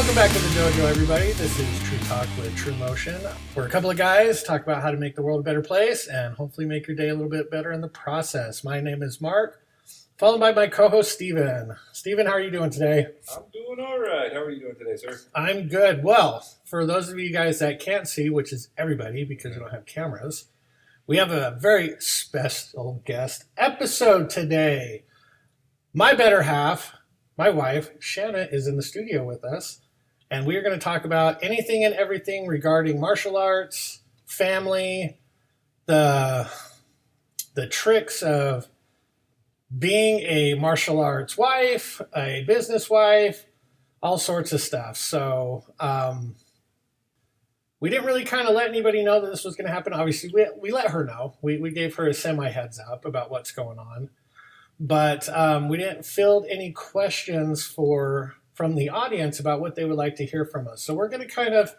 Welcome back to the dojo, everybody. This is TruTalk with TruMotion. We're a couple of guys talk about how to make the world a better place and hopefully make your day a little bit better in the process. My name is Mark, followed by my co-host Stephen. Stephen, how are you doing today? I'm doing all right. How are you doing today, sir? I'm good. Well, for those of you guys that can't see, which is everybody because we don't have cameras, we have a very special guest episode today. My better half, my wife, Shanna, is in the studio with us, and we are going to talk about anything and everything regarding martial arts, family, the tricks of being a martial arts wife, a business wife, all sorts of stuff. So we didn't really kind of let anybody know that this was going to happen. Obviously, we let her know. We gave her a semi-heads up about what's going on. But we didn't field any questions from the audience about what they would like to hear from us. So we're going to kind of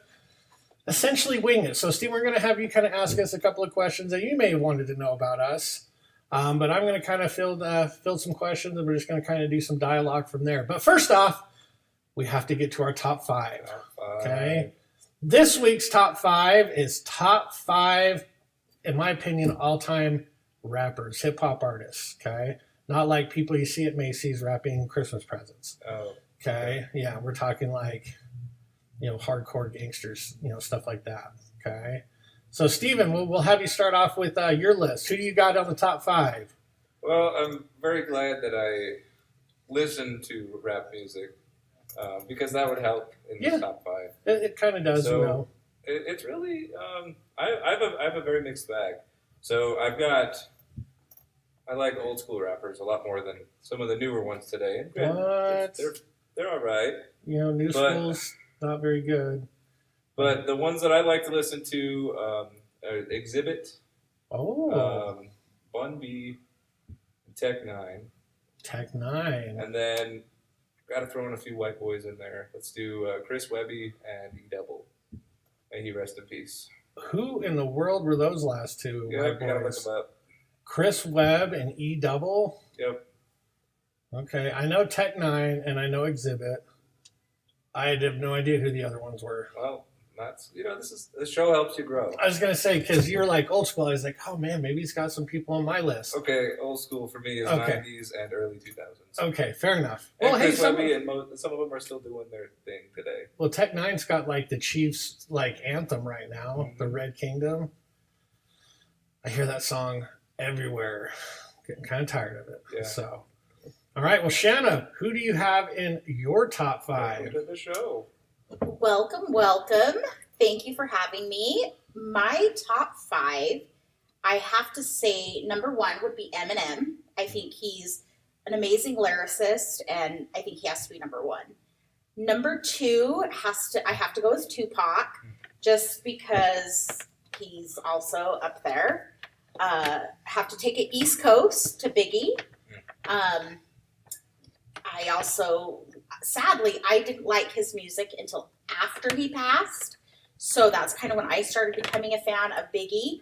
essentially wing it. So, Steve, we're going to have you kind of ask us a couple of questions that you may have wanted to know about us. But I'm going to kind of field some questions, and we're just going to kind of do some dialogue from there. But first off, we have to get to our top five. Okay. This week's top five is top five, in my opinion, all-time rappers, hip-hop artists. Okay. Not like people you see at Macy's wrapping Christmas presents. Oh. Okay. Yeah, we're talking like, hardcore gangsters, stuff like that. Okay. So, Stephen, we'll have you start off with your list. Who do you got on the top five? Well, I'm very glad that I listen to rap music because that would help in the top five. It kind of does, So it's really, I have a very mixed bag. So I like old school rappers a lot more than some of the newer ones today. What? They're all right. New school's not very good. But the ones that I like to listen to are Exhibit, Bun B, Tech Nine. Tech Nine. And then got to throw in a few white boys in there. Let's do Chris Webby and E-Double. May he rest in peace. Who in the world were those last two? Yeah, you gotta look them up. Chris Webb and E-Double? Yep. Okay, I know Tech Nine and I know Exhibit. I have no idea who the other ones were. Well, this show helps you grow. I was going to say, because you're like old school, I was like, oh man, maybe he's got some people on my list. Okay, old school for me is 90s and early 2000s. Okay, fair enough. And well, Chris Webby and some of them are still doing their thing today. Well, Tech Nine's got like the Chiefs anthem right now, the Red Kingdom. I hear that song everywhere. Getting kind of tired of it. Yeah. So, all right. Well, Shanna, who do you have in your top five? Welcome to the show. Welcome. Thank you for having me. My top five, I have to say, number one would be Eminem. I think he's an amazing lyricist, and I think he has to be number one. Number two I have to go with Tupac, just because he's also up there. Have to take it East Coast to Biggie. I also, sadly, I didn't like his music until after he passed. So that's kind of when I started becoming a fan of Biggie.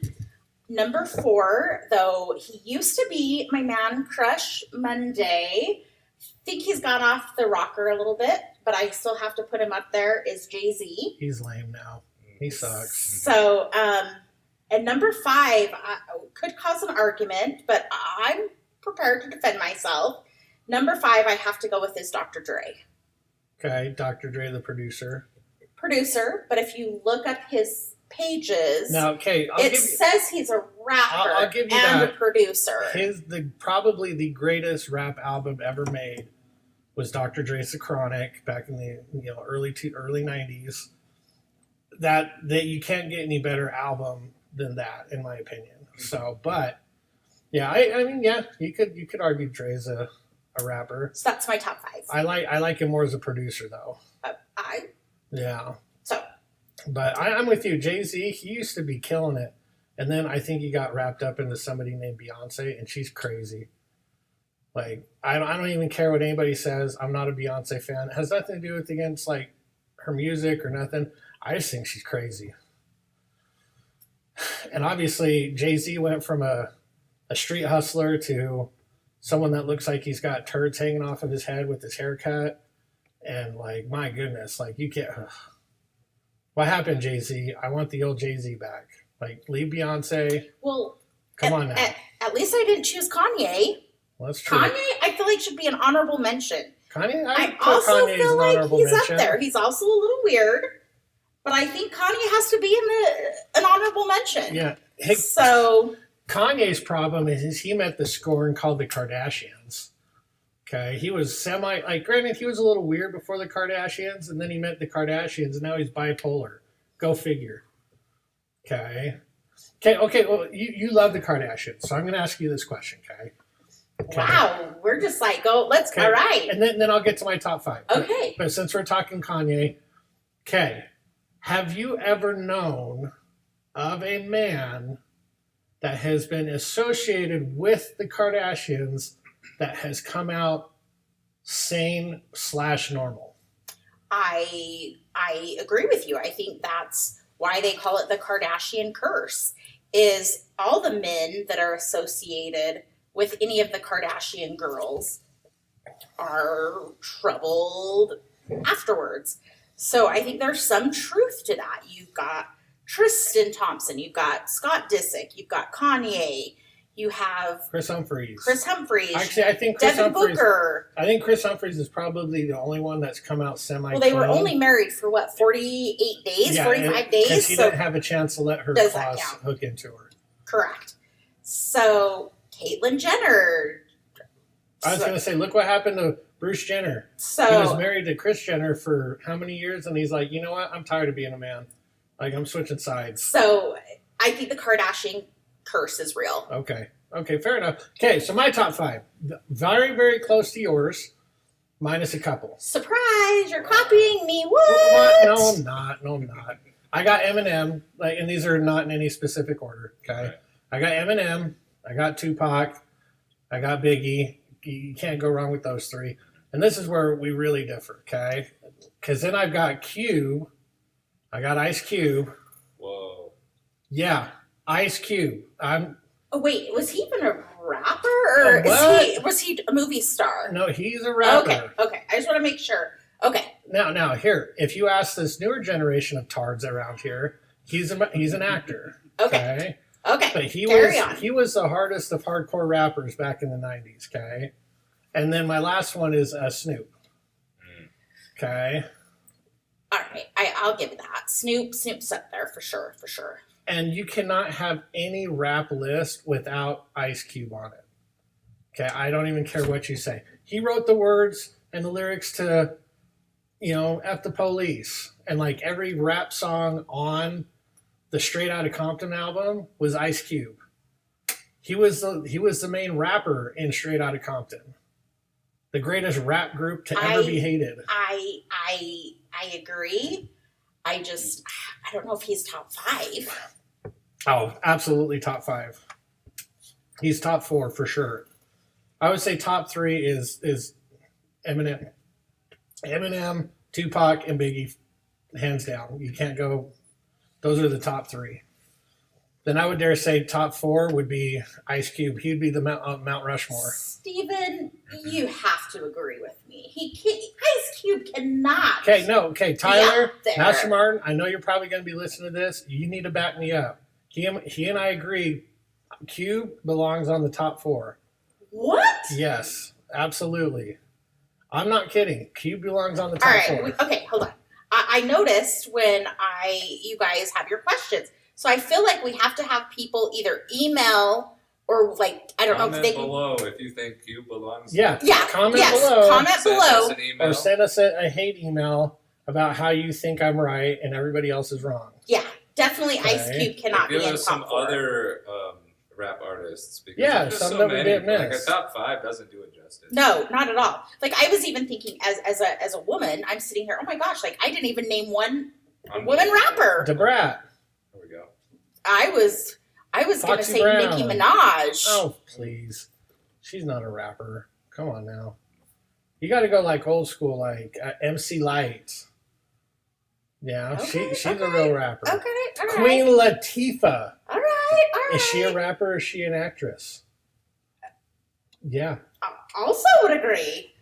Number four, though, he used to be my man crush Monday. Think he's gone off the rocker a little bit, but I still have to put him up there, is Jay-Z. He's lame now. He sucks. So, and number five could cause an argument, but I'm prepared to defend myself. Number five, I have to go with is Dr. Dre. Okay, Dr. Dre, the producer. But if you look up his pages, now, okay, it says he's a rapper I'll give you and that. a producer. Probably the greatest rap album ever made was Dr. Dre's The Chronic back in the early 90s. That you can't get any better album than that, in my opinion. So, but yeah, I mean, yeah, you could argue Dre's a rapper. So that's my top five. I like him more as a producer, though. Yeah. So. But I'm with you. Jay-Z, he used to be killing it. And then I think he got wrapped up into somebody named Beyonce, and she's crazy. Like, I don't even care what anybody says. I'm not a Beyonce fan. It has nothing to do with against, like, her music or nothing. I just think she's crazy. And obviously, Jay-Z went from a street hustler to someone that looks like he's got turds hanging off of his head with his haircut. And like, my goodness, like you can't. What happened, Jay-Z? I want the old Jay-Z back. Like, leave Beyonce. Well, Come on now. At least I didn't choose Kanye. Well, that's true. Kanye, I feel like should be an honorable mention. Kanye, I put also Kanye as feel an like honorable he's mention. up there. He's also a little weird, but I think Kanye has to be in an honorable mention. Yeah. Hey, So Kanye's problem is he met the scorn called the Kardashians. Okay, he was granted, he was a little weird before the Kardashians, and then he met the Kardashians, and now he's bipolar. Go figure. Okay. Well, you love the Kardashians, so I'm going to ask you this question, okay? wow, we're just like all right. And then I'll get to my top 5. Okay. But since we're talking Kanye, okay, have you ever known of a man that has been associated with the Kardashians that has come out sane/normal? I agree with you. I think that's why they call it the Kardashian curse. Is all the men that are associated with any of the Kardashian girls are troubled afterwards. So I think there's some truth to that. You've got Tristan Thompson, you've got Scott Disick, you've got Kanye, you have Chris Humphries. Actually, I think Devin Booker. I think Chris Humphries is probably the only one that's come out semi. Well, they were only married for 48 days, 45 days. Because he didn't have a chance to let her Does that claws count? hook into her. Correct. So Caitlyn Jenner. I was going to say, look what happened to Bruce Jenner. So He was married to Kris Jenner for how many years? And he's like, you know what? I'm tired of being a man. Like, I'm switching sides. So I think the Kardashian curse is real. Okay, fair enough. Okay, so my top 5. Very, very close to yours, minus a couple. Surprise! You're copying me. What? No, I'm not. I got Eminem, and these are not in any specific order, okay? Right. I got Eminem, I got Tupac, I got Biggie. You can't go wrong with those 3. And this is where we really differ, okay? Because then I've got Cube, I got Ice Cube. Whoa. Yeah, Ice Cube. Oh wait, was he even a rapper, or was he a movie star? No, he's a rapper. Okay. I just want to make sure. Okay. Now, here, if you ask this newer generation of tards around here, he's an actor. Okay. But he was the hardest of hardcore rappers back in the 90s, okay? And then my last one is Snoop. Okay. All right. I'll give it that. Snoop's up there for sure. And you cannot have any rap list without Ice Cube on it. Okay, I don't even care what you say. He wrote the words and the lyrics to, F the Police. And like every rap song on the Straight Outta Compton album was Ice Cube. He was the main rapper in Straight Outta Compton. The greatest rap group to ever be hated. I agree. I don't know if he's top 5. Oh, absolutely top 5. He's top 4 for sure. I would say top 3 is Eminem, Tupac, and Biggie, hands down. You can't go. Those are the top 3. Then I would dare say top 4 would be Ice Cube. He'd be the Mount Rushmore. Stephen, you have to agree with me. Ice Cube cannot. Okay, Tyler, there. Master Martin, I know you're probably going to be listening to this. You need to back me up. He and I agree. Cube belongs on the top 4. What? Yes, absolutely. I'm not kidding. Cube belongs on the top 4. Okay, hold on. I noticed when you guys have your questions. So I feel like we have to have people either email or I don't know if they can. Comment below if you think Cube belongs. Yeah. Comment Send below. us an email. Or send us a hate email about how you think I'm right and everybody else is wrong. Yeah, definitely. Okay. Ice Cube cannot be in Give us top some 4. other rap artists. Because Yeah, some that we didn't miss. A top 5 doesn't do it justice. No, not at all. I was even thinking as a woman, I'm sitting here. Oh my gosh! I didn't even name one woman rapper. DeBrat. There we go. I was going to say Brown. Nicki Minaj. Oh, please. She's not a rapper. Come on now. You got to go old school, MC Light. Yeah, Okay, she's a real rapper. Okay, all right. Queen Latifah. All right. Is she a rapper or is she an actress? Yeah. Also would agree.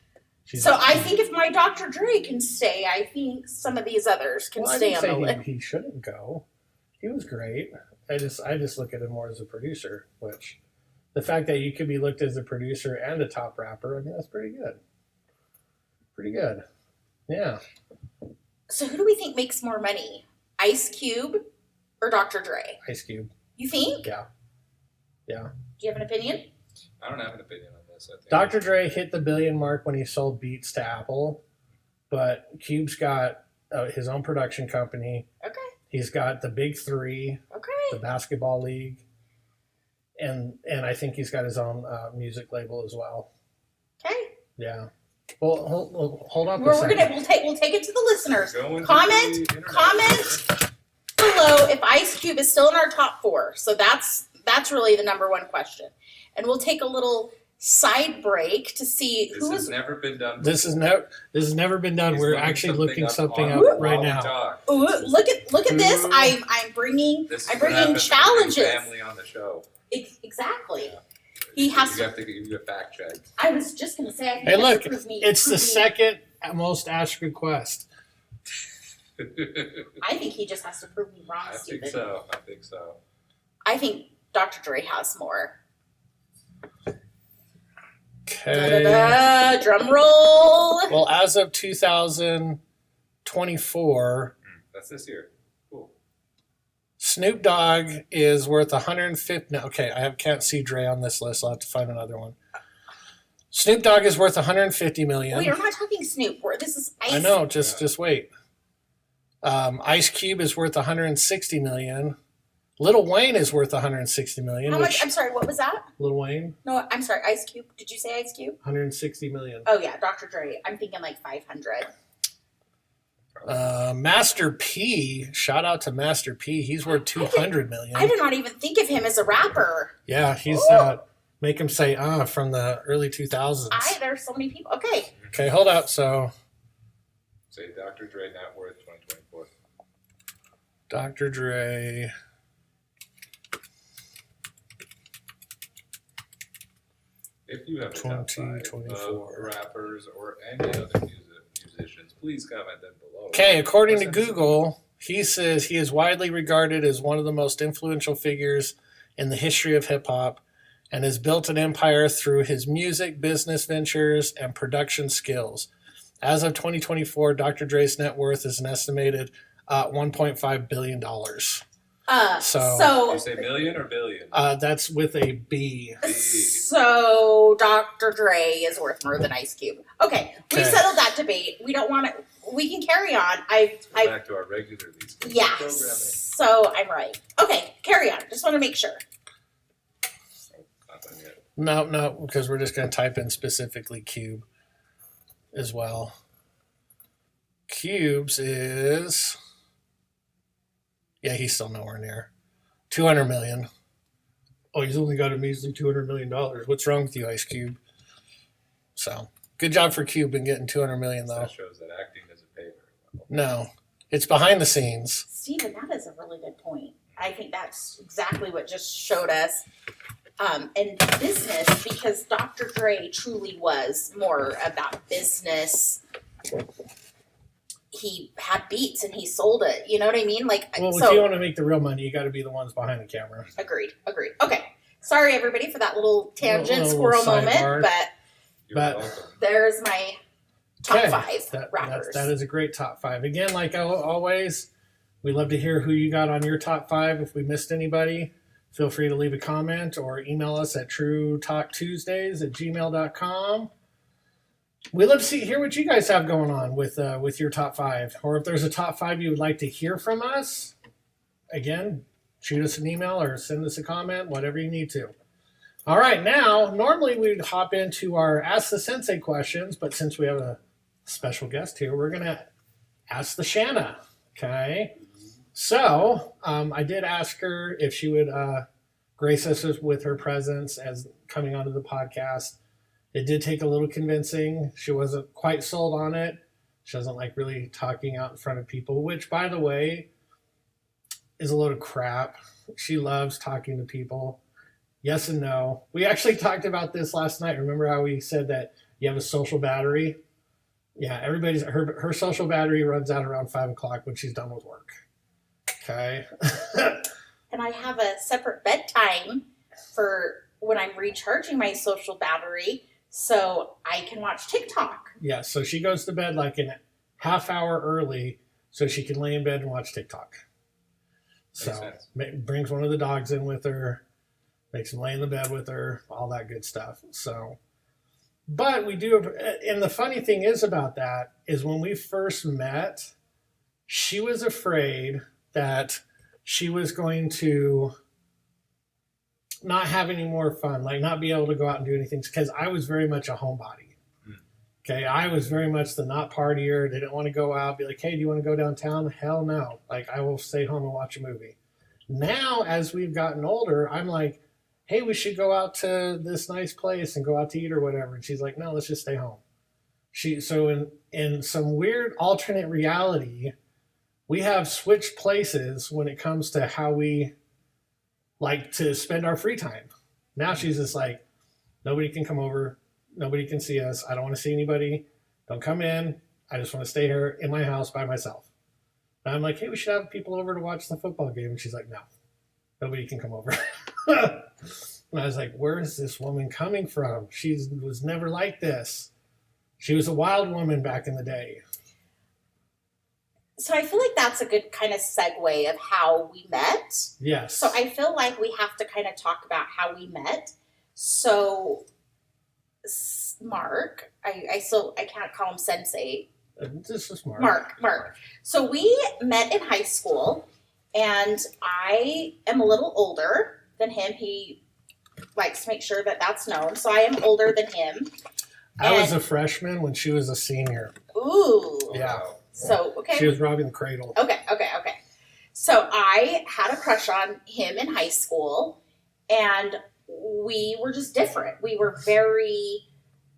So I think if my Dr. Dre can stay, I think some of these others can stay on the list. He shouldn't go. He was great. I just look at him more as a producer, which the fact that you could be looked as a producer and a top rapper, I mean, that's pretty good. Pretty good. Yeah. So who do we think makes more money? Ice Cube or Dr. Dre? Ice Cube. You think? Yeah. Yeah. Do you have an opinion? I don't have an opinion on this. I think Dr. Dre hit the billion mark when he sold beats to Apple, but Cube's got his own production company. Okay. He's got the Big Three, Okay. the basketball league, and I think he's got his own music label as well. Okay. Yeah. Well, hold on. We'll take it to the listeners. Going to Comment the internet. below if Ice Cube is still in our top 4. So that's really the number one question. And we'll take a little side break to see This has never been done. This has never been done. He's We're looking actually something looking up something on up while right we now. talk. Ooh, look at this. I'm bringing This I'm is what bringing happens when you bring challenges. Family on the show. Exactly. Yeah. He has You to. have to give you a fact check. I was just gonna say. I think Hey, he has look, to prove me. it's the prove me- second most asked request. I think he just has to prove me wrong, I Stephen. think so. I think so. I think Dr. Dre has more. Okay. Da-da-da, drum roll. Well, as of 2024, That's this year. Cool. Snoop Dogg is worth 150. No, okay, can't see Dre on this list. I'll have to find another one. Snoop Dogg is worth 150 million. Wait, we're not talking Snoop. This is Ice. I know. Just wait. Ice Cube is worth 160 million. Lil Wayne is worth 160 million. How much? I'm sorry. What was that? Lil Wayne, No, I'm sorry. Ice Cube. Did you say Ice Cube? 160 million. Oh yeah, Dr. Dre. I'm thinking like 500. Master P. Shout out to Master P. He's worth 200 million. I did not even think of him as a rapper. Yeah, he's make him say from the early 2000s. There's so many people. Okay. Okay, hold up. So Say Dr. Dre net worth 2024. Dr. Dre. If you have a top 5 2024. of rappers or any other musicians, please comment them below. Okay, according to Or send us Google, he says he is widely regarded as one of the most influential figures in the history of hip hop and has built an empire through his music, business ventures, and production skills. As of 2024, Dr. Dre's net worth is an estimated $1.5 billion. Did you say million or billion? That's with a B. So Dr. Dre is worth more than Ice Cube. Okay, we Okay. settled that debate. We don't want to. We can carry on. Go back to our regular East Coast Yeah. programming. So I'm right. Okay, carry on. Just want to make sure. Not done yet. No, because we're just going to type in specifically Cube as well. Cubes is, yeah, he's still nowhere near 200 million. Oh, he's only got a measly $200 million. What's wrong with you, Ice Cube? So good job for Cube in getting 200 million though. That shows that acting doesn't pay very well. No, it's behind the scenes. Stephen, that is a really good point. I think that's exactly what just showed us. In business, because Dr. Dre truly was more about business. He had beats and he sold it. You know what I mean? Like, Well, so if you want to make the real money, you got to be the ones behind the camera. agreed. Okay. Sorry, everybody, for that little tangent Little squirrel sidebar. moment, but You're But- welcome. there's my top Okay. 5 rappers. That is a great top 5. Again, like always, we love to hear who you got on your top 5. If we missed anybody, feel free to leave a comment or email us at TruTalkTuesdays@gmail.com. We love to hear what you guys have going on with your top 5. Or if there's a top 5 you would like to hear from us, again, shoot us an email or send us a comment, whatever you need to. All right, now, normally we'd hop into our Ask the Sensei questions, but since we have a special guest here, we're going to ask the Shanna, okay? So, I did ask her if she would grace us with her presence as coming onto the podcast. It did take a little convincing. She wasn't quite sold on it. She doesn't like really talking out in front of people, which, by the way, is a load of crap. She loves talking to people. Yes and no. We actually talked about this last night. Remember how we said that you have a social battery? Yeah, everybody's her social battery runs out around 5 o'clock when she's done with work. Okay. And I have a separate bedtime for when I'm recharging my social battery so I can watch TikTok. Yeah, so she goes to bed like an half hour early so she can lay in bed and watch TikTok. So brings one of the dogs in with her, makes him lay in the bed with her, all that good stuff. So, but we do, and the funny thing is about that is when we first met, she was afraid that she was going to not have any more fun, like not be able to go out and do anything, because I was very much a homebody. Okay, I was very much the not partier, didn't want to go out, be like, hey, do you want to go downtown? Hell no. Like, I will stay home and watch a movie. Now, as we've gotten older, I'm like, hey, we should go out to this nice place and go out to eat or whatever. And she's like, no, let's just stay home. So in some weird alternate reality, we have switched places when it comes to how we like to spend our free time. Now she's just like, nobody can come over. Nobody can see us. I don't want to see anybody. Don't come in. I just want to stay here in my house by myself. And I'm like, hey, we should have people over to watch the football game. And she's like, no, nobody can come over. And I was like, where is this woman coming from? She was never like this. She was a wild woman back in the day. So I feel like that's a good kind of segue of how we met. Yes. So I feel like we have to kind of talk about how we met. So Mark, I can't call him Sensei. This is Mark. Mark. So we met in high school, and I am a little older than him. He likes to make sure that that's known. So I am older than him. I was a freshman when she was a senior. Ooh. Yeah. So, okay. She was robbing the cradle. Okay. So I had a crush on him in high school, and we were just different. We were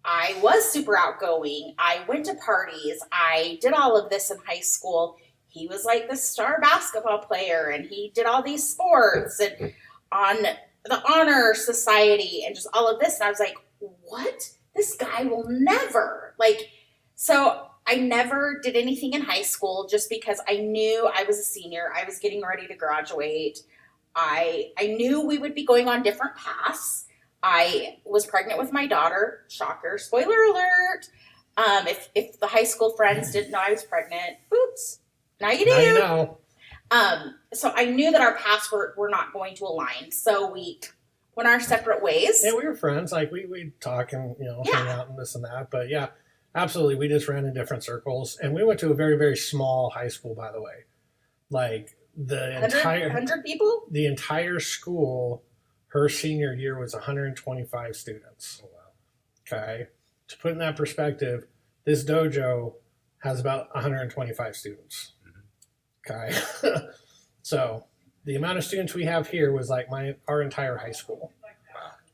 I was super outgoing. I went to parties. I did all of this in high school. He was like the star basketball player, and he did all these sports and on the honor society and just all of this. And I was like, what? This guy will never. So I never did anything in high school just because I knew I was a senior. I was getting ready to graduate. I knew we would be going on different paths. I was pregnant with my daughter. Shocker. Spoiler alert. If the high school friends didn't know I was pregnant, oops. Now you do. Now you know. So I knew that our paths were not going to align. So we went our separate ways. Yeah, we were friends. Like we'd talk and hang out and this and that. But yeah, absolutely. We just ran in different circles. And we went to a very, very small high school, by the way. Like the 100 people? The entire school, her senior year was 125 students. Oh, wow. Okay. To put in that perspective, this dojo has about 125 students. Okay. So the amount of students we have here was like our entire high school.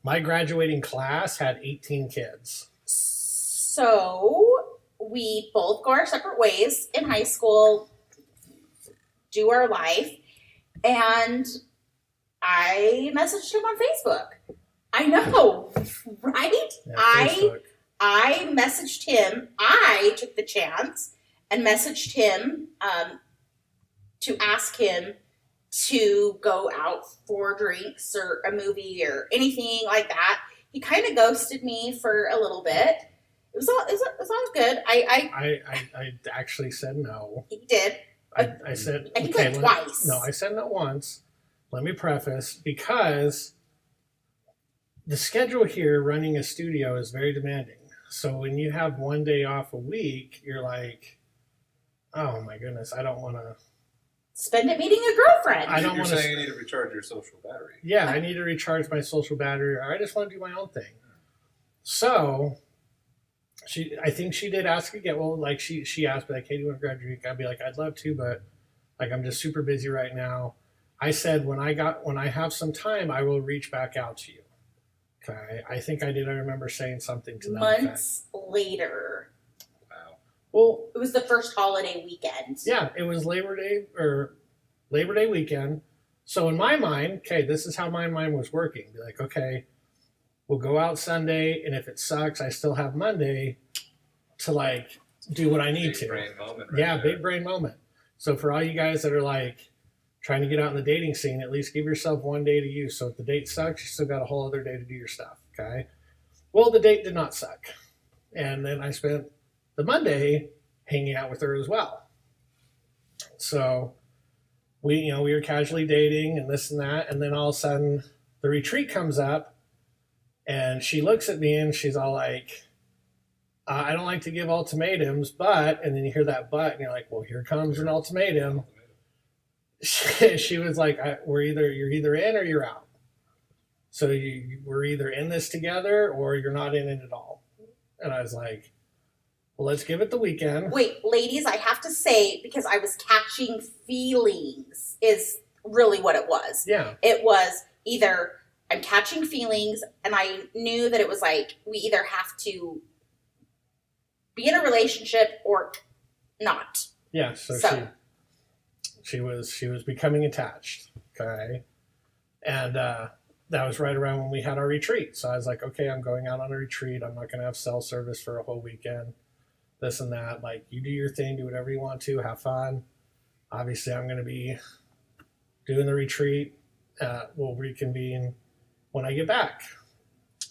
My graduating class had 18 kids. So we both go our separate ways in high school, do our life, and I messaged him on Facebook. I know, right? Yeah, I messaged him. I took the chance and messaged him to ask him to go out for drinks or a movie or anything like that. He kind of ghosted me for a little bit. It was all good. I actually said no. He did. I said I think okay. twice. No, I said no once. Let me preface, because the schedule here running a studio is very demanding. So when you have one day off a week, you're like, oh my goodness, I don't want to spend it meeting a girlfriend. I don't You're want to. saying you need to recharge your social battery. Yeah, I need to recharge my social battery, or I just want to do my own thing. So I think she did ask again. Well, like she asked me, like, hey, do you want to grab a drink? I'd be like, I'd love to, but like I'm just super busy right now. I said when I have some time, I will reach back out to you. Okay, I think I did. I remember saying something to that Months later. Wow. Well, It was the first holiday weekend. yeah, it was Labor Day weekend. So in my mind, okay, this is how my mind was working. Be like, okay, we'll go out Sunday, and if it sucks, I still have Monday to like do what I need Big to. brain moment. Yeah, there. big brain moment. So for all you guys that are like trying to get out in the dating scene, at least give yourself one day to use. So if the date sucks, you still got a whole other day to do your stuff. Okay. Well, the date did not suck. And then I spent the Monday hanging out with her as well. So we were casually dating and this and that. And then all of a sudden the retreat comes up and she looks at me and she's all like, I don't like to give ultimatums, but, and then you hear that but, and you're like, well, here comes an ultimatum. She was like, you're either in or you're out. So we're either in this together or you're not in it at all. And I was like, well, let's give it the weekend. Wait, ladies, I have to say, because I was catching feelings is really what it was. Yeah. It was either I'm catching feelings, and I knew that it was like we either have to be in a relationship or not. Yeah. So she was becoming attached. Okay. And that was right around when we had our retreat. So I was like, okay, I'm going out on a retreat. I'm not going to have cell service for a whole weekend. This and that. Like, you do your thing, do whatever you want to, have fun. Obviously, I'm going to be doing the retreat. We'll reconvene when I get back.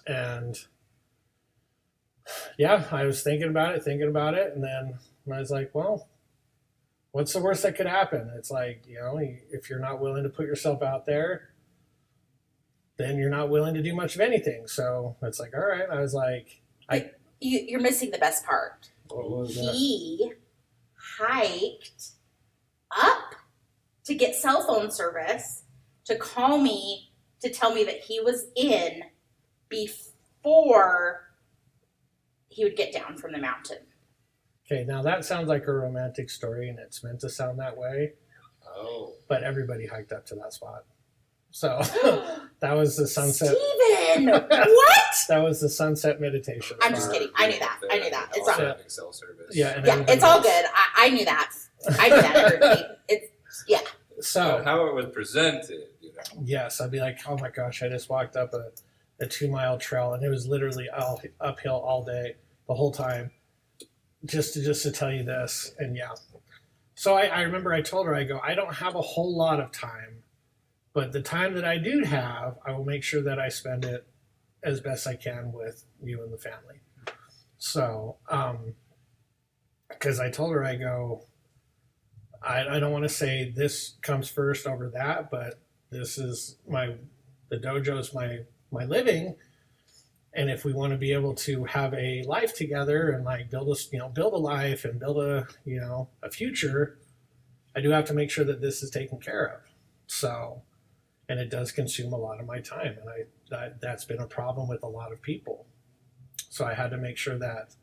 And yeah, I was thinking about it. And then I was like, well, what's the worst that could happen? It's like, if you're not willing to put yourself out there, then you're not willing to do much of anything. So it's like, all right. I was like, You're missing the best part. What was that? He hiked up to get cell phone service to call me to tell me that he was in before he would get down from the mountain. Okay, now that sounds like a romantic story, and it's meant to sound that way. Oh. But everybody hiked up to that spot. So that was the sunset. Stephen, what? That was the sunset meditation. I'm just kidding. I knew that. It's all good. Cell service. Yeah, Yeah, it's all good. I knew that. I knew that. Everybody. Yeah. So how it was presented, Yes, I'd be like, oh my gosh, I just walked up a 2-mile trail, and it was literally all uphill all day, the whole time, just to tell you this. And yeah, so I remember I told her, I go, I don't have a whole lot of time, but the time that I do have, I will make sure that I spend it as best I can with you and the family. So, because I told her, I go, I don't want to say this comes first over that, but this is the dojo's my living. And if we want to be able to have a life together and like build a life and build a future, I do have to make sure that this is taken care of. So, and it does consume a lot of my time. And that's been a problem with a lot of people. So I had to make sure that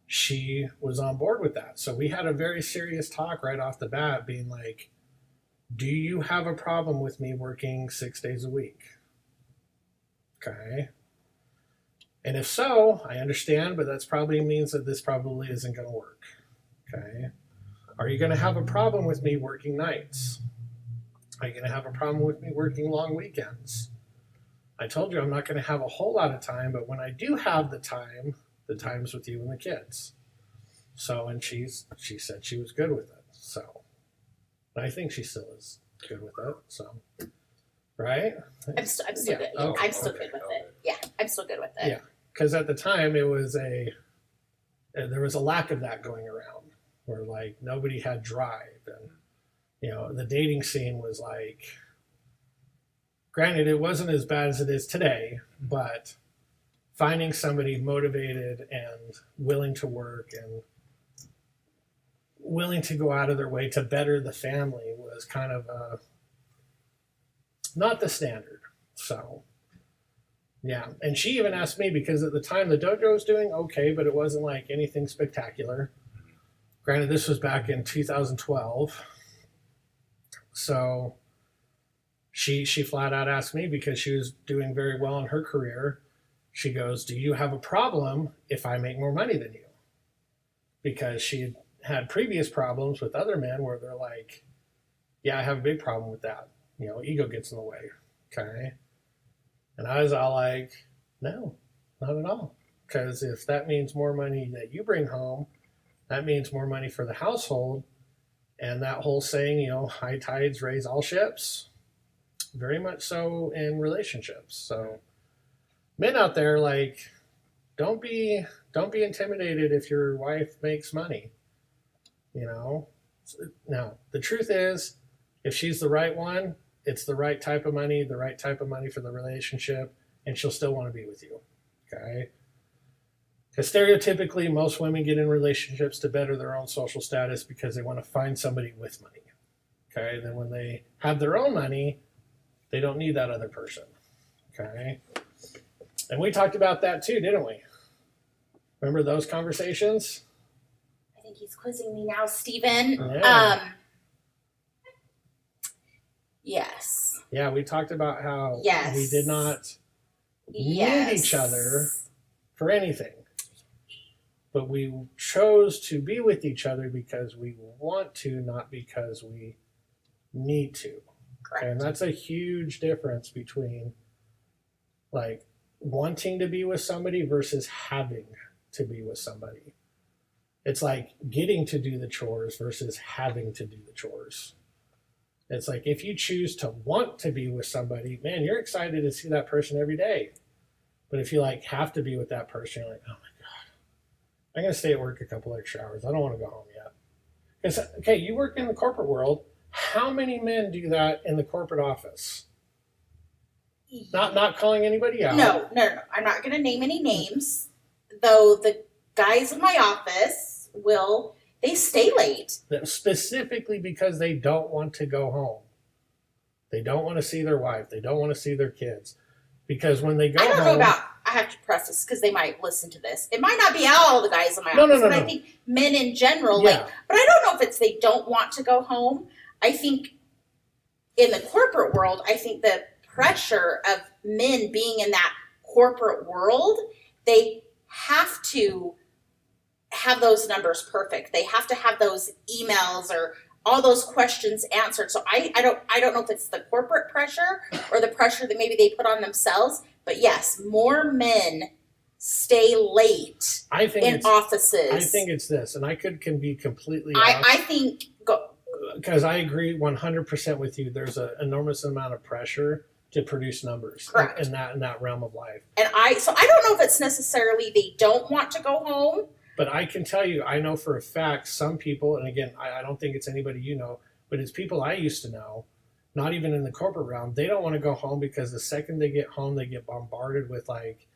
she was on board with that. So we had a very serious talk right off the bat, being like, do you have a problem with me working 6 days a week? Okay. And if so, I understand, but that's probably means that this probably isn't going to work. Okay. Are you going to have a problem with me working nights? Are you going to have a problem with me working long weekends? I told you I'm not going to have a whole lot of time, but when I do have the time's with you and the kids. So, and she said she was good with it. So, I think she still is good with it. So, right? I'm still Yeah. good. Okay. I'm still good with it. Yeah, I'm still good with it. Yeah. Because at the time there was a lack of that going around, where like nobody had drive, and the dating scene was like, granted it wasn't as bad as it is today, but finding somebody motivated and willing to work and willing to go out of their way to better the family was kind of not the standard. So yeah, and she even asked me, because at the time the dojo was doing okay, but it wasn't like anything spectacular. Granted, this was back in 2012. So she flat out asked me, because she was doing very well in her career. She goes, do you have a problem if I make more money than you? Because she had previous problems with other men where they're like, yeah, I have a big problem with that. Ego gets in the way. Okay. And I was all like, no, not at all. Because if that means more money that you bring home, that means more money for the household. And that whole saying, you know, high tides raise all ships, very much so in relationships. So men out there, like, don't be intimidated if your wife makes money. You know, now the truth is, if she's the right one, it's the right type of money for the relationship, and she'll still want to be with you. Okay. Because stereotypically, most women get in relationships to better their own social status because they want to find somebody with money. Okay. Then when they have their own money, they don't need that other person. Okay. And we talked about that too, didn't we? Remember those conversations? I think he's quizzing me now, Stephen. Yeah. Yes. Yeah, we talked about how Yes. we did not need each other for anything. But we chose to be with each other because we want to, not because we need to. Correct. And that's a huge difference between like wanting to be with somebody versus having to be with somebody. It's like getting to do the chores versus having to do the chores. It's like if you choose to want to be with somebody, man, you're excited to see that person every day. But if you like have to be with that person, you're like, oh my God, I'm going to stay at work a couple extra hours. I don't want to go home yet. Because, okay, you work in the corporate world. How many men do that in the corporate office? Not calling anybody out. No. I'm not going to name any names, though the guys in my office they stay late. Specifically because they don't want to go home. They don't want to see their wife. They don't want to see their kids. Because when they go home... I have to press this because they might listen to this. It might not be all the guys in my office, but I think men in general, but I don't know if it's they don't want to go home. I think in the corporate world, I think the pressure of men being in that corporate world, they have to have those numbers perfect. They have to have those emails or all those questions answered. So I don't know if it's the corporate pressure or the pressure that maybe they put on themselves. But yes, more men stay late in offices. I think it's this, and I can be completely I think because I agree 100% with you. There's an enormous amount of pressure to produce numbers in that realm of life. And I don't know if it's necessarily they don't want to go home. But I can tell you, I know for a fact some people, and again, I don't think it's anybody you know, but it's people I used to know, not even in the corporate realm. They don't want to go home because the second they get home, they get bombarded with like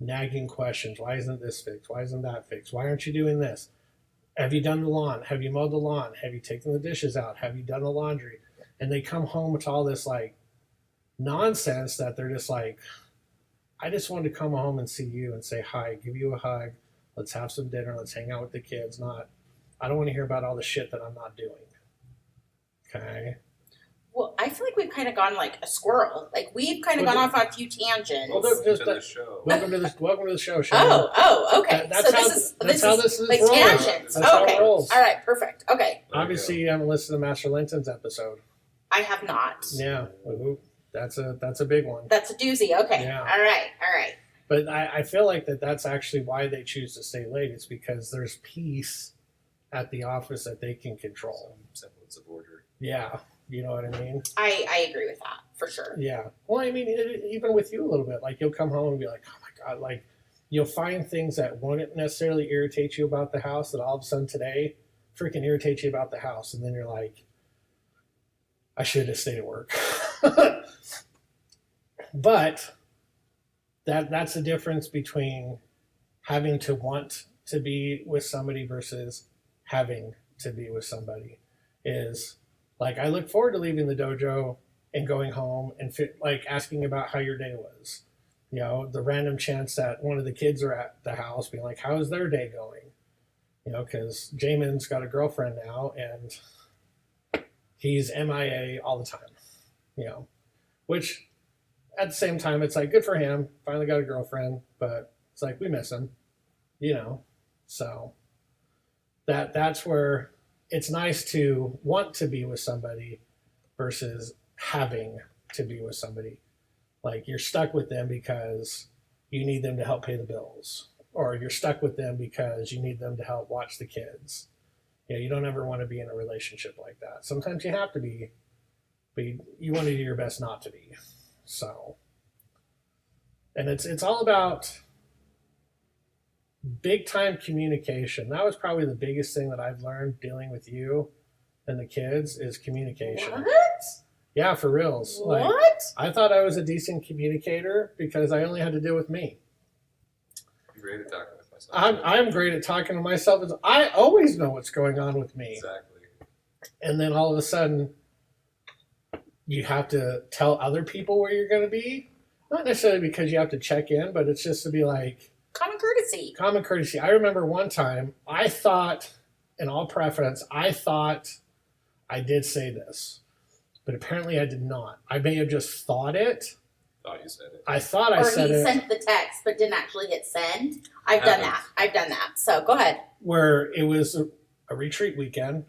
nagging questions. Why isn't this fixed? Why isn't that fixed? Why aren't you doing this? Have you done the lawn? Have you mowed the lawn? Have you taken the dishes out? Have you done the laundry? And they come home with all this like nonsense that they're just like, I just wanted to come home and see you and say hi, give you a hug. Let's have some dinner. Let's hang out with the kids. I don't want to hear about all the shit that I'm not doing. Okay. Well, I feel like we've kind of gone like a squirrel. Like we've kind of gone off on a few tangents. Welcome to the show. Welcome to the show, Shanna. Oh, okay. That's how this is like rolling. tangents. That's how it rolls. All right, perfect. Okay. Obviously, you haven't listened to Master Linton's episode. I have not. Yeah, that's a big one. That's a doozy. Okay. Yeah. All right. But I feel like that's actually why they choose to stay late. It's because there's peace at the office that they can control. Some semblance of order. Yeah, you know what I mean? I agree with that, for sure. Yeah. Well, I mean, even with you a little bit. Like, you'll come home and be like, oh, my God. Like, you'll find things that wouldn't necessarily irritate you about the house that all of a sudden today freaking irritate you about the house. And then you're like, I should have stayed at work. But... That's the difference between having to want to be with somebody versus having to be with somebody. Is like, I look forward to leaving the dojo and going home and like asking about how your day was. You know, the random chance that one of the kids are at the house being like, how's their day going? You know, because Jamin's got a girlfriend now and he's MIA all the time. You know, which... At the same time, it's like, good for him. Finally got a girlfriend, but it's like, we miss him, you know? So that's where it's nice to want to be with somebody versus having to be with somebody. Like, you're stuck with them because you need them to help pay the bills, or you're stuck with them because you need them to help watch the kids. You don't ever want to be in a relationship like that. Sometimes you have to be, but you want to do your best not to be. So, and it's all about big time communication. That was probably the biggest thing that I've learned dealing with you and the kids is communication. What? Yeah, for reals. What? I thought I was a decent communicator because I only had to deal with me. I'm great at talking with myself. I'm great at talking to myself. I always know what's going on with me. Exactly. And then all of a sudden, you have to tell other people where you're going to be. Not necessarily because you have to check in, but it's just to be like, Common courtesy. common courtesy. I remember one time, I thought, in all preference, I thought I did say this. But apparently I did not. I may have just thought it. Thought you said it. I thought I said Or he it. sent the text but didn't actually hit send. I've done that. So go ahead. Where it was a retreat weekend.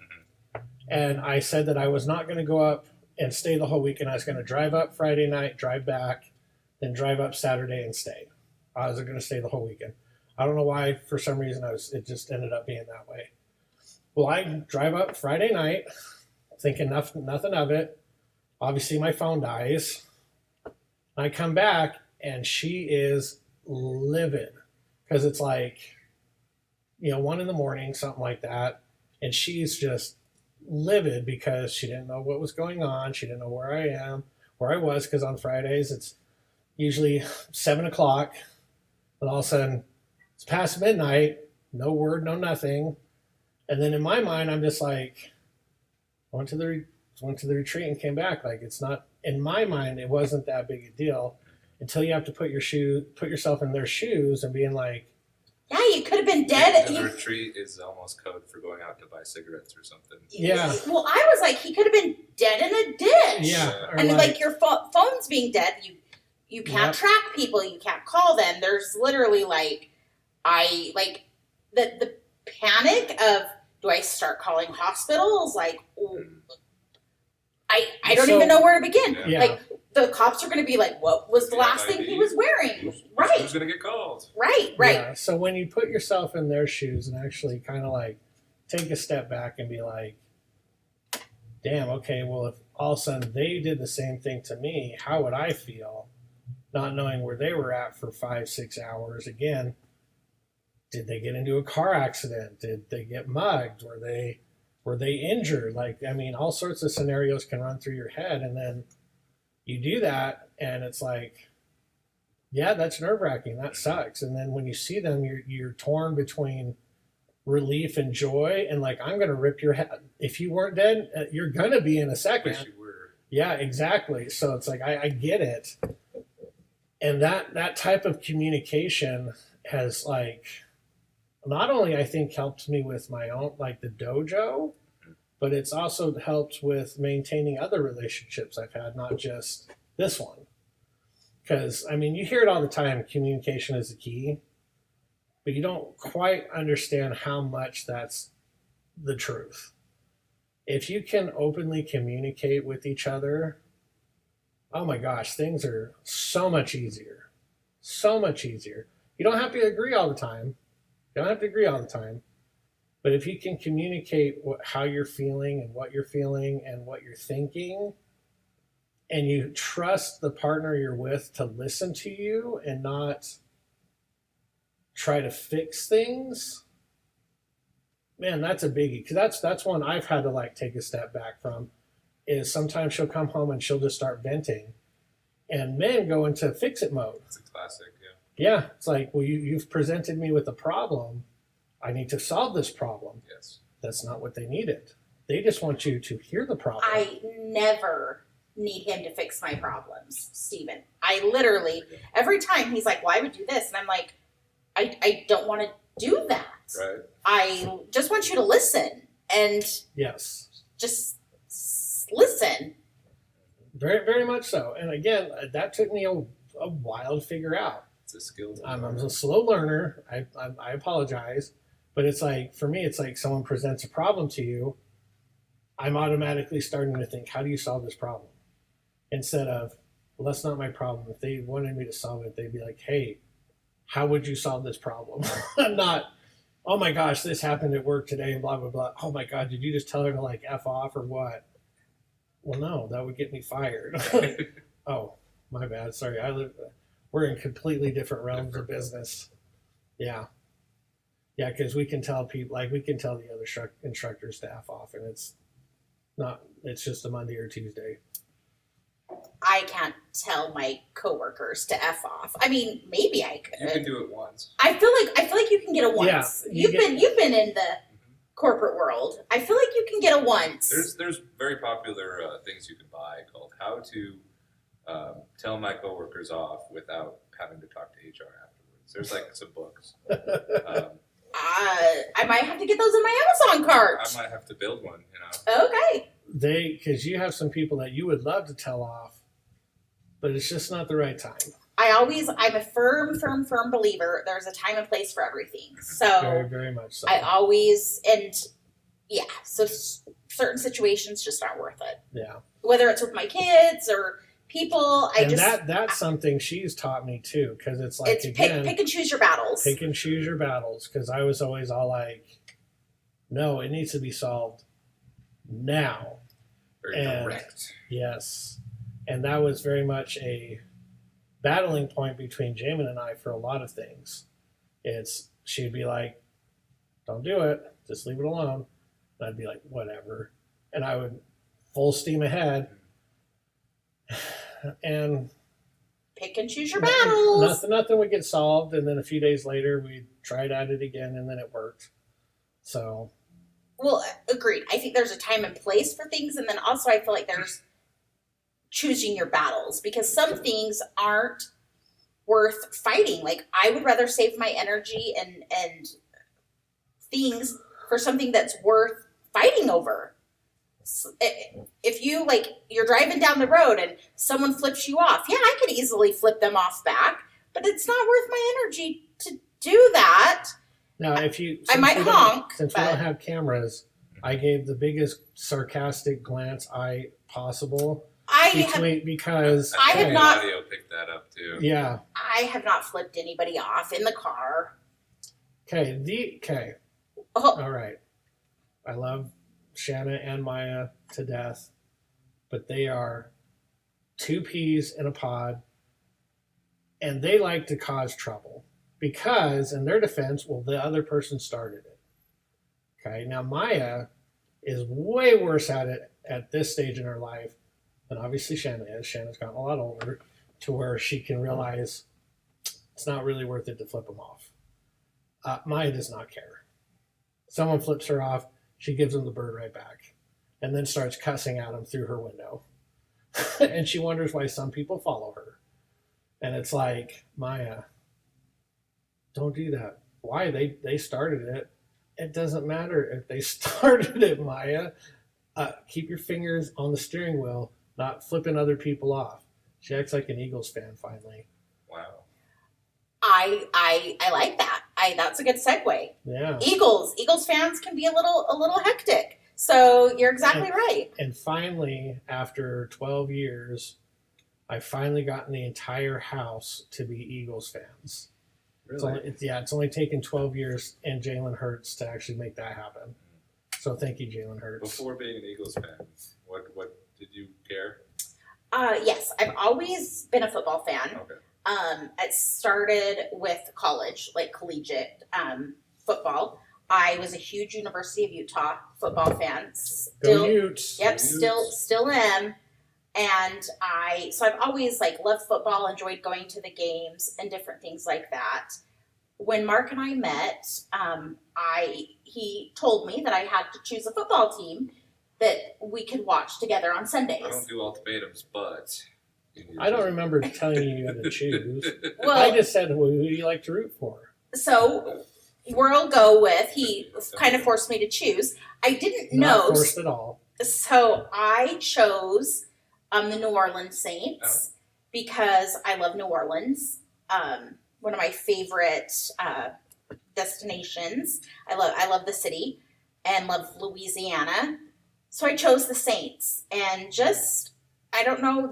And I said that I was not going to go up and stay the whole weekend. I was going to drive up Friday night, drive back, then drive up Saturday and stay. I was going to stay the whole weekend. I don't know why, for some reason, it just ended up being that way. Well, I drive up Friday night, thinking nothing of it. Obviously, my phone dies. I come back, and she is livid because it's like, 1 a.m, something like that. And she's just livid because she didn't know what was going on. She didn't know where I was, because on Fridays, it's usually 7 o'clock. And all of a sudden, it's past midnight, no word, no nothing. And then in my mind, I'm just like, I went to the retreat and came back. Like, it's not, in my mind, it wasn't that big a deal until you have to put yourself in their shoes and being like, Yeah, you could have been dead. The retreat is almost code for going out to buy cigarettes or something. Yeah. Well, I was like, he could have been dead in a ditch. yeah. Or And like your phone's being dead. You can't Yep. track people. You can't call them. There's literally the panic of, do I start calling hospitals? Like, I don't So- even know where to begin. Yeah. Yeah. Like, the cops are going to be like, what was the Yeah, last thing he was wearing? Who's Right, going to get called? right. Yeah. So when you put yourself in their shoes and actually kind of like take a step back and be like, damn, okay, well, if all of a sudden they did the same thing to me, how would I feel? Not knowing where they were at for 5-6 hours. Again, did they get into a car accident? Did they get mugged? Were they injured? Like, I mean, all sorts of scenarios can run through your head, and then you do that, and it's like, yeah, that's nerve-wracking. That sucks. And then when you see them, you're torn between relief and joy, and like, I'm gonna rip your head. If you weren't dead, you're gonna be in a second. Wish you were. Yeah, exactly. So it's like, I get it. And that type of communication has, like, not only I think helped me with my own, like the dojo, but it's also helped with maintaining other relationships I've had, not just this one. Because, I mean, you hear it all the time, communication is the key, but you don't quite understand how much that's the truth. If you can openly communicate with each other, oh my gosh, things are so much easier. So much easier. You don't have to agree all the time. But if you can communicate how you're feeling and what you're thinking, and you trust the partner you're with to listen to you and not try to fix things, man, that's a biggie. Because that's one I've had to like take a step back from. Is sometimes she'll come home and she'll just start venting, and men go into fix it mode. It's a classic, yeah. Yeah, it's like, well, you've presented me with a problem. I need to solve this problem. Yes. That's not what they needed. They just want you to hear the problem. I never need him to fix my problems, Stephen. I literally, every time he's like, well, I would do this. And I'm like, I don't want to do that. Right. I just want you to listen and Yes, just listen. very, very much so. And again, that took me a while to figure out. It's a skill. I'm a slow learner. I apologize. But it's like, for me, it's like someone presents a problem to you. I'm automatically starting to think, how do you solve this problem? Instead of, well, that's not my problem. If they wanted me to solve it, they'd be like, hey, how would you solve this problem? Not, oh my gosh, this happened at work today and blah, blah, blah. Oh my God, did you just tell her to like F off or what? Well, no, that would get me fired. Oh, my bad. Sorry. We're in completely different realms of business. Yeah. Yeah, because we can tell people, like we can tell the other instructors to F off, and it's just a Monday or Tuesday. I can't tell my coworkers to F off. I mean, maybe I could. You can do it once. I feel like you can get a once. Yeah, you've been in the corporate world. I feel like you can get a once. There's very popular things you can buy called How to Tell My Coworkers Off Without Having to Talk to HR Afterwards. There's like some books. I might have to get those in my Amazon cart. I might have to build one, you know. Okay. Because you have some people that you would love to tell off, but it's just not the right time. I'm a firm believer there's a time and place for everything. So Very, very much so. So certain situations just aren't worth it. Yeah. Whether it's with my kids or people, that's something she's taught me too, because it's like, it's pick and choose your battles. Pick and choose your battles, because I was always all like, no, it needs to be solved now. Very direct. Yes. And that was very much a battling point between Jamin and I for a lot of things. She'd be like, don't do it, just leave it alone. And I'd be like, whatever. And I would full steam ahead. And pick and choose your battles. Nothing would get solved, and then a few days later we tried at it again, and then it worked. So, well, agreed. I think there's a time and place for things, and then also I feel like there's choosing your battles, because some things aren't worth fighting. Like, I would rather save my energy and things for something that's worth fighting over. If you're driving down the road and someone flips you off, yeah, I could easily flip them off back, but it's not worth my energy to do that. Now, I might honk. Since we don't have cameras, I gave the biggest sarcastic glance possible. Because I have not. Audio picked that up too. Yeah. I have not flipped anybody off in the car. Okay. Oh. All right. I love Shanna and Maya to death, but they are two peas in a pod, and they like to cause trouble because, in their defense, the other person started it. Okay, now Maya is way worse at it at this stage in her life than obviously Shanna is. Shanna's gotten a lot older to where she can realize it's not really worth it to flip them off. Maya does not care. Someone flips her off, she gives them the bird right back, and then starts cussing at them through her window. And she wonders why some people follow her. And it's like, Maya, don't do that. Why? They started it. It doesn't matter if they started it, Maya. Keep your fingers on the steering wheel, not flipping other people off. She acts like an Eagles fan finally. Wow. I like that. That's a good segue. Yeah. Eagles fans can be a little hectic. So you're exactly right. And finally, after 12 years, I finally gotten the entire house to be Eagles fans. Really? It's only taken 12 years and Jalen Hurts to actually make that happen. So thank you, Jalen Hurts. Before being an Eagles fan, what did you care? Yes, I've always been a football fan. Okay. It started with college, like collegiate football. I was a huge University of Utah football fan. Go Utes. Yep, Utes. still am. And I've always loved football, enjoyed going to the games and different things like that. When Mark and I met, he told me that I had to choose a football team that we could watch together on Sundays. I don't do ultimatums, but I don't remember telling you had to choose. Well, I just said who you like to root for. So we'll go with, he kind of forced me to choose. I didn't know. Not forced at all. So I chose the New Orleans Saints because I love New Orleans. One of my favorite destinations. I love the city and love Louisiana. So I chose the Saints, and just, I don't know,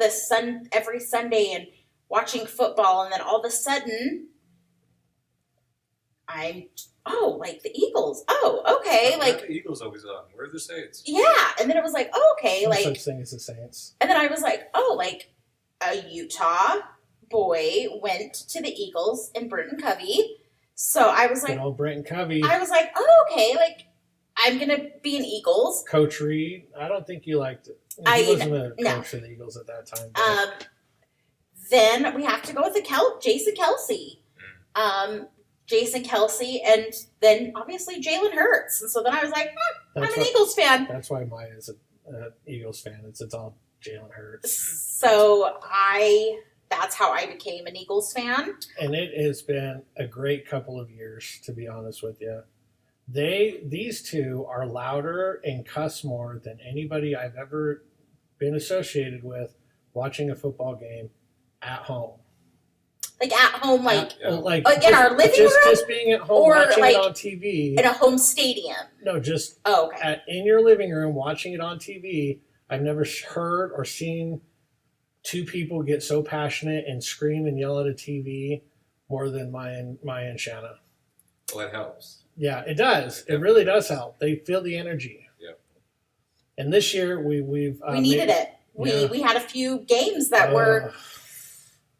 every Sunday and watching football, and then all of a sudden like the Eagles. Oh, okay. Why are Like, the Eagles always on? Where are the Saints? yeah. And then it was like, oh, okay. No Like, such thing as the Saints. and then I was like, oh, like a Utah boy went to the Eagles in Britton Covey. So I was like, Good old Brent Covey. oh, okay. Like, I'm going to be an Eagles. Coach Reed. I don't think you liked it. He wasn't a coach for the Eagles at that time. But Then we have to go with Jason Kelsey. Jason Kelsey, and then obviously Jalen Hurts. And so then I was like, I'm an Eagles fan. That's why Maya's an Eagles fan. It's all Jalen Hurts. So that's how I became an Eagles fan. And it has been a great couple of years, to be honest with you. These two are louder and cuss more than anybody I've ever been associated with watching a football game at home. Like at home, like in our living room? Just being at home or watching like it on TV. in a home stadium? No, just okay. In your living room watching it on TV. I've never heard or seen two people get so passionate and scream and yell at a TV more than Maya and Shanna. Well, that helps. Yeah, it does. It really does help. They feel the energy. Yep. And this year we needed it. We had a few games that were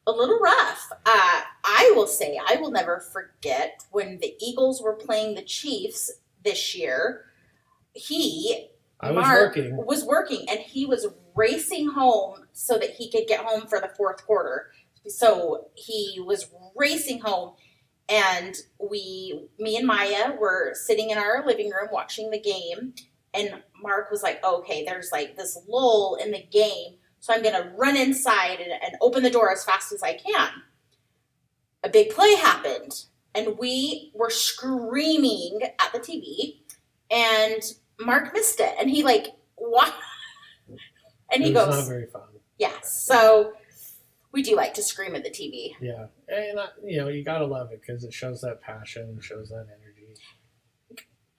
a little rough. I will say I will never forget when the Eagles were playing the Chiefs this year. Mark was working and he was racing home so that he could get home for the fourth quarter. So he was racing home, and me and Maya were sitting in our living room watching the game, and Mark was like, okay, there's like this lull in the game, so I'm going to run inside and open the door as fast as I can. A big play happened, and we were screaming at the TV, and Mark missed it, and he like, what? And he goes, not very fun. Yeah, so we do like to scream at the TV. Yeah, and you gotta love it because it shows that passion, shows that energy.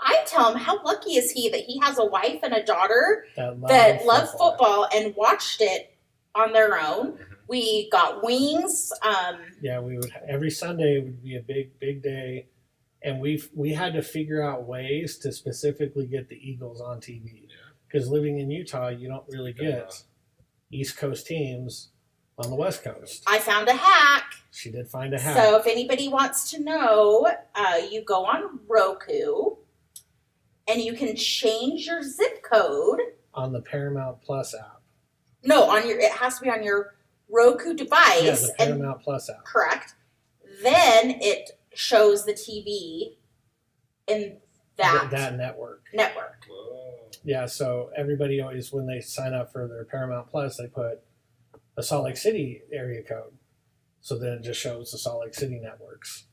I tell him, how lucky is he that he has a wife and a daughter that love football and watched it on their own. We got wings. Yeah, we would every Sunday would be a big day, and we had to figure out ways to specifically get the Eagles on TV because living in Utah, you don't really get East Coast teams on the West Coast. I found a hack. She did find a hack. So if anybody wants to know, you go on Roku, and you can change your zip code on the Paramount Plus app. No, it has to be on your Roku device. Yeah, the Paramount Plus app. Correct. Then it shows the TV in that network. Whoa. Yeah, so everybody always, when they sign up for their Paramount Plus, they put a Salt Lake City area code. So then it just shows the Salt Lake City networks.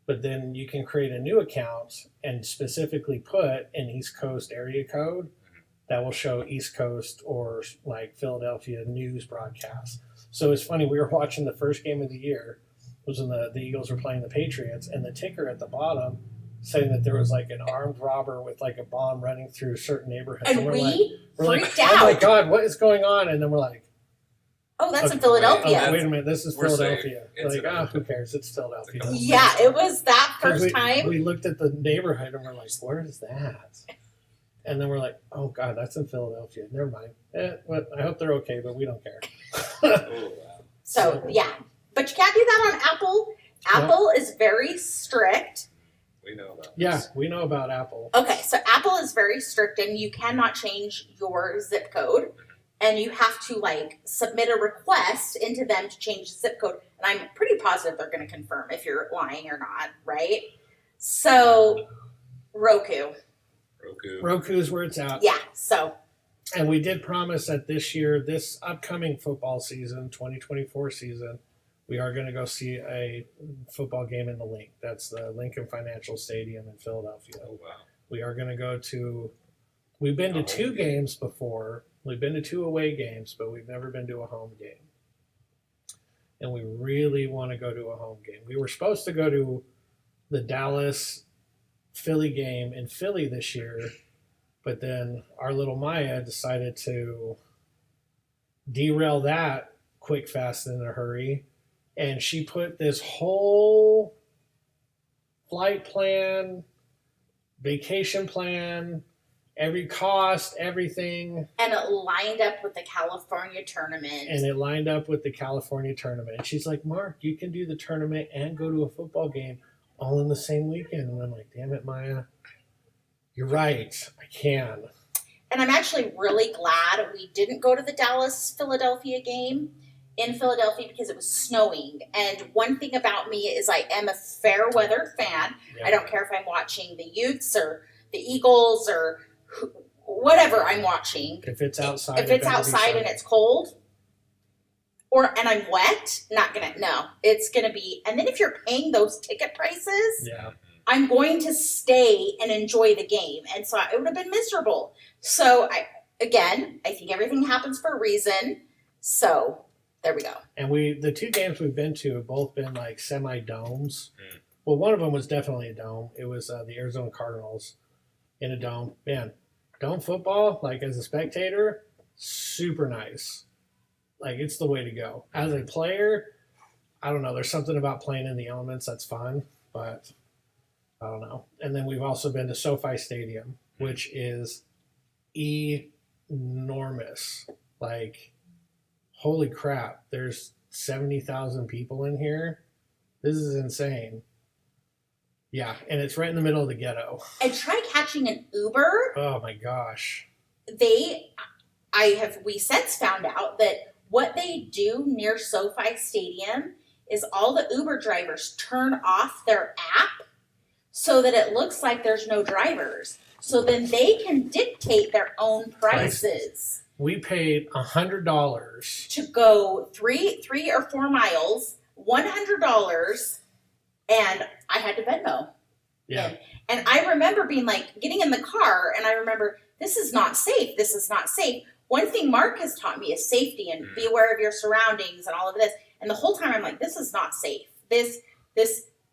But then you can create a new account and specifically put an East Coast area code that will show East Coast or like Philadelphia news broadcasts. So it's funny, we were watching the first game of the year. It was when the Eagles were playing the Patriots, and the ticker at the bottom saying that there was like an armed robber with like a bomb running through certain neighborhoods. And we're freaked out. Oh my out. God, what is going on? And then we're like, oh, that's in Philadelphia. Oh, wait a minute, this is We're Philadelphia. safe. Like, who cares? It's Philadelphia. Yeah, it was that first time. We looked at the neighborhood and we're like, where is that? And then we're like, oh God, that's in Philadelphia. Never mind. Well, I hope they're okay, but we don't care. Oh, wow. So, yeah. But you can't do that on Apple. Apple is very strict. We know about this. We know about Apple. Okay, so Apple is very strict, and you cannot change your zip code. And you have to, like, submit a request into them to change the zip code. And I'm pretty positive they're going to confirm if you're lying or not, right? So, Roku. Roku is where it's at. Yeah, so. And we did promise that this upcoming football season, 2024 season, we are going to go see a football game in the Link. That's the Lincoln Financial Stadium in Philadelphia. Oh, wow. We are going to go to, we've been to two games before. We've been to two away games, but we've never been to a home game. And we really want to go to a home game. We were supposed to go to the Dallas-Philly game in Philly this year, but then our little Maya decided to derail that quick, fast, and in a hurry. And she put this whole flight plan, vacation plan, every cost, everything. And it lined up with the California tournament. And it lined up with the California tournament. And she's like, Mark, you can do the tournament and go to a football game all in the same weekend. And I'm like, damn it, Maya. You're right. I can. And I'm actually really glad we didn't go to the Dallas-Philadelphia game in Philadelphia because it was snowing. And one thing about me is I am a fair weather fan. Yeah. I don't care if I'm watching the Utes or the Eagles or whatever I'm watching. If it's outside. If it's outside and it's cold and I'm wet, it's gonna be. And then if you're paying those ticket prices, yeah. I'm going to stay and enjoy the game. And so it would have been miserable. So I think everything happens for a reason. So there we go. And the 2 games we've been to have both been like semi-domes. Well, one of them was definitely a dome. It was the Arizona Cardinals in a dome. Man, dome football, like as a spectator, super nice. Like it's the way to go. As a player, I don't know. There's something about playing in the elements that's fun, but I don't know. And then we've also been to SoFi Stadium, which is enormous. Like, holy crap, there's 70,000 people in here. This is insane. Yeah, and it's right in the middle of the ghetto. And try catching an Uber. Oh my gosh. We since found out that what they do near SoFi Stadium is all the Uber drivers turn off their app so that it looks like there's no drivers. So then they can dictate their own prices. We paid $100 to go 3 or 4 miles, $100, and I had to Venmo. Yeah. And I remember being like, getting in the car, and I remember, this is not safe. This is not safe. One thing Mark has taught me is safety and be aware of your surroundings and all of this. And the whole time I'm like, this is not safe. This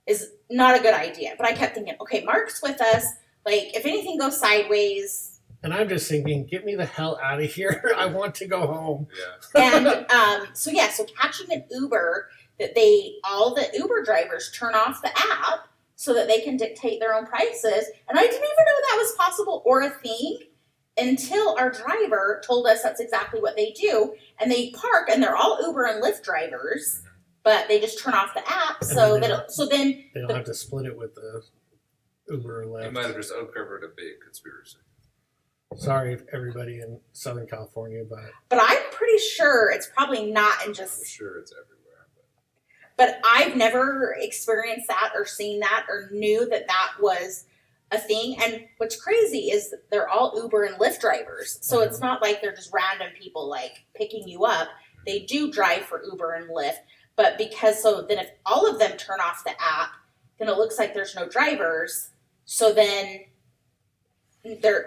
is not a good idea. But I kept thinking, okay, Mark's with us. Like, if anything goes sideways. And I'm just thinking, get me the hell out of here. I want to go home. Yeah. And so catching an Uber, that all the Uber drivers turn off the app so that they can dictate their own prices. And I didn't even know that was possible or a thing until our driver told us that's exactly what they do. And they park, and they're all Uber and Lyft drivers, but they just turn off the app then they don't have to split it with the Uber or You Lyft. might have just uncovered a big conspiracy. Sorry, everybody in Southern California, But I'm pretty sure it's probably not in just. I'm sure it's everywhere. But I've never experienced that or seen that or knew that was a thing. And what's crazy is that they're all Uber and Lyft drivers. So it's not like they're just random people like picking you up. They do drive for Uber and Lyft. But then if all of them turn off the app, then it looks like there's no drivers. So then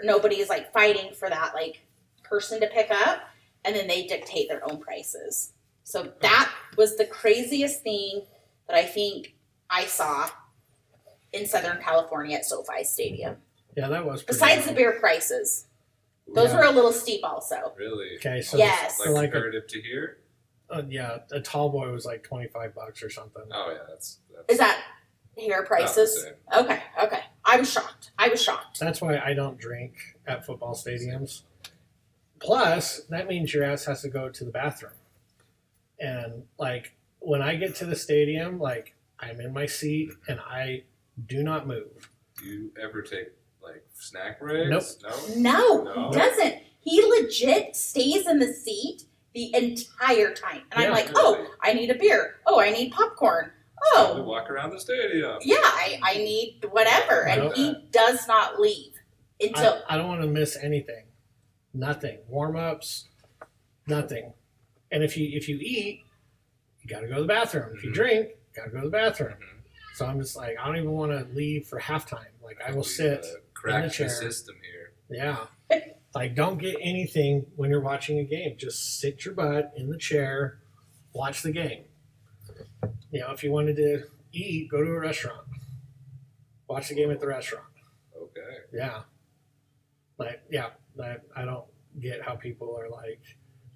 nobody is like fighting for that like person to pick up, and then they dictate their own prices. So that was the craziest thing that I think I saw in Southern California at SoFi Stadium. yeah, that was pretty Besides cool. the beer prices. Those were a little steep also. Really? Okay, so Yes. Like comparative to here? yeah, a tall boy was like $25 or something. Oh yeah, that's Is that hair prices? Not Okay. I was shocked. That's why I don't drink at football stadiums. Plus, that means your ass has to go to the bathroom. And like when I get to the stadium, like I'm in my seat and I do not move. Do you ever take like snack breaks? Nope. No, he doesn't. He legit stays in the seat the entire time. And I'm Yeah. like, oh, I need a beer. Oh, I need popcorn. Probably Oh, walk around the stadium. yeah, I need whatever. And Nope. he does not leave until. I don't want to miss anything. Nothing. Warm-ups, nothing. And if you eat, you got to go to the bathroom. If you drink, got to go to the bathroom. So I'm just like, I don't even want to leave for halftime. Like I will sit Crack in the the chair. system here. Yeah. Like don't get anything when you're watching a game. Just sit your butt in the chair, watch the game. You know, if you wanted to eat, go to a restaurant. Watch the game at the restaurant. Okay. Yeah. Like, yeah, I don't get how people are like,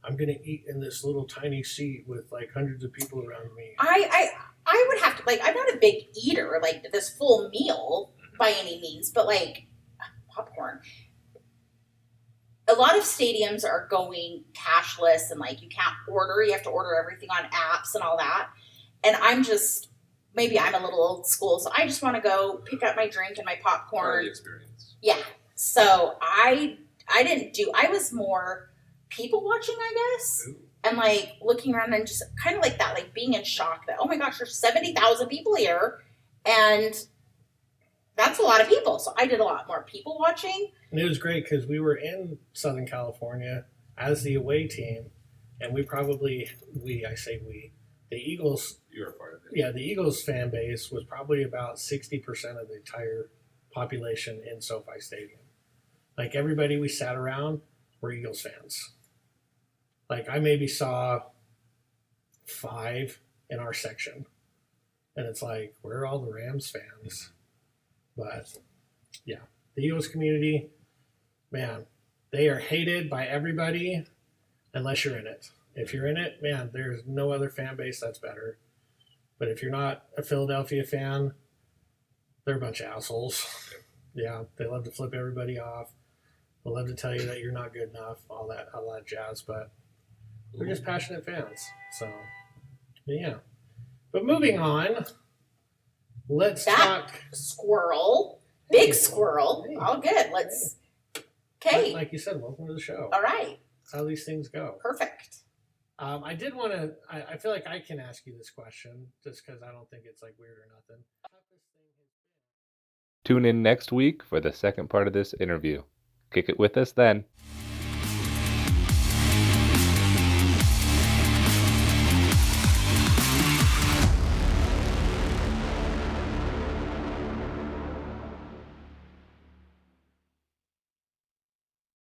I'm going to eat in this little tiny seat with like hundreds of people around me. I I would have to, like, I'm not a big eater, like this full meal by any means, but like popcorn. A lot of stadiums are going cashless and like you can't order, you have to order everything on apps and all that. And I'm just, maybe I'm a little old school, so I just want to go pick up my drink and my Part of popcorn. the experience. Yeah. So I was more people watching, I guess. Ooh. And like looking around and just kind of like that, like being in shock that, oh my gosh, there's 70,000 people here. And that's a lot of people. So I did a lot more people watching. And it was great because we were in Southern California as the away team, and the Eagles, You were a part of it. yeah, the Eagles fan base was probably about 60% of the entire population in SoFi Stadium. Like everybody we sat around were Eagles fans. Like I maybe saw 5 in our section, and it's like, where are all the Rams fans? But yeah, the Eagles community, man, they are hated by everybody unless you're in it. If you're in it, man, there's no other fan base that's better. But if you're not a Philadelphia fan, they're a bunch of assholes. Yeah, they love to flip everybody off. They love to tell you that you're not good enough, all that jazz. But they're just passionate fans. So, yeah. But moving on, let's talk. Squirrel, big Hey. squirrel. Hey. All good. Let's. Okay. Like you said, welcome to the show. All right. That's how these things go. Perfect. I did want to. I feel like I can ask you this question just because I don't think it's like weird or nothing. Tune in next week for the second part of this interview. Kick it with us then.